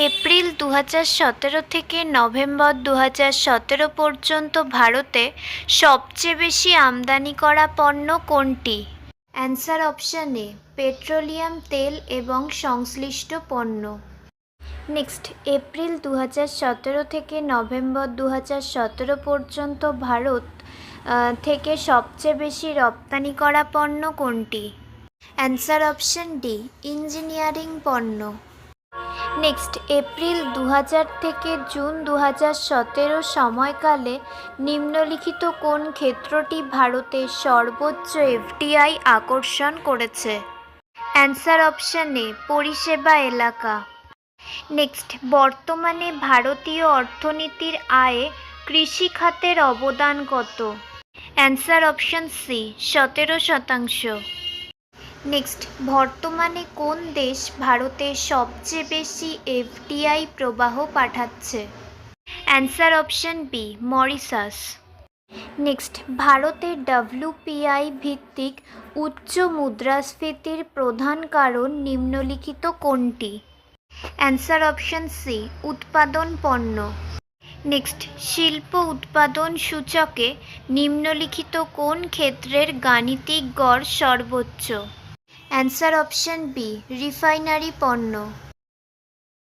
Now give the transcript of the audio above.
April 2017 থেকে November 2017 পর্যন্ত ভারতে সবচেয়ে বেশি আমদানি করা পণ্য কোনটি? অ্যান্সার অপশান এ, পেট্রোলিয়াম তেল এবং সংশ্লিষ্ট পণ্য। নেক্সট, এপ্রিল 2017 থেকে নভেম্বর 2017 পর্যন্ত ভারত থেকে সবচেয়ে বেশি রপ্তানি করা পণ্য কোনটি? অ্যান্সার অপশান ডি, ইঞ্জিনিয়ারিং পণ্য। নেক্সট, এপ্রিল 2000 থেকে জুন 2017 সময়কালে নিম্নলিখিত কোন ক্ষেত্রটি ভারতের সর্বোচ্চ এফডিআই আকর্ষণ করেছে? অ্যান্সার অপশান এ, পরিষেবা এলাকা। নেক্সট, বর্তমানে ভারতীয় অর্থনীতির আয়ে কৃষি খাতের অবদান কত? Answer option C, 17%। নেক্সট, বর্তমানে কোন দেশ ভারতে সবচেয়ে বেশি এফডিআই প্রবাহ পাঠাচ্ছে? Answer option B, Mauritius. Next, ভারতের ডব্লিউপিআই ভিত্তিক উচ্চ মুদ্রাস্ফীতির প্রধান কারণ নিম্নলিখিত কোনটি? অ্যান্সার অপশান সি, উৎপাদন পণ্য। নেক্সট, শিল্প উৎপাদন সূচকে নিম্নলিখিত কোন ক্ষেত্রের গাণিতিক গড় সর্বোচ্চ? অ্যান্সার অপশান বি, রিফাইনারি পণ্য।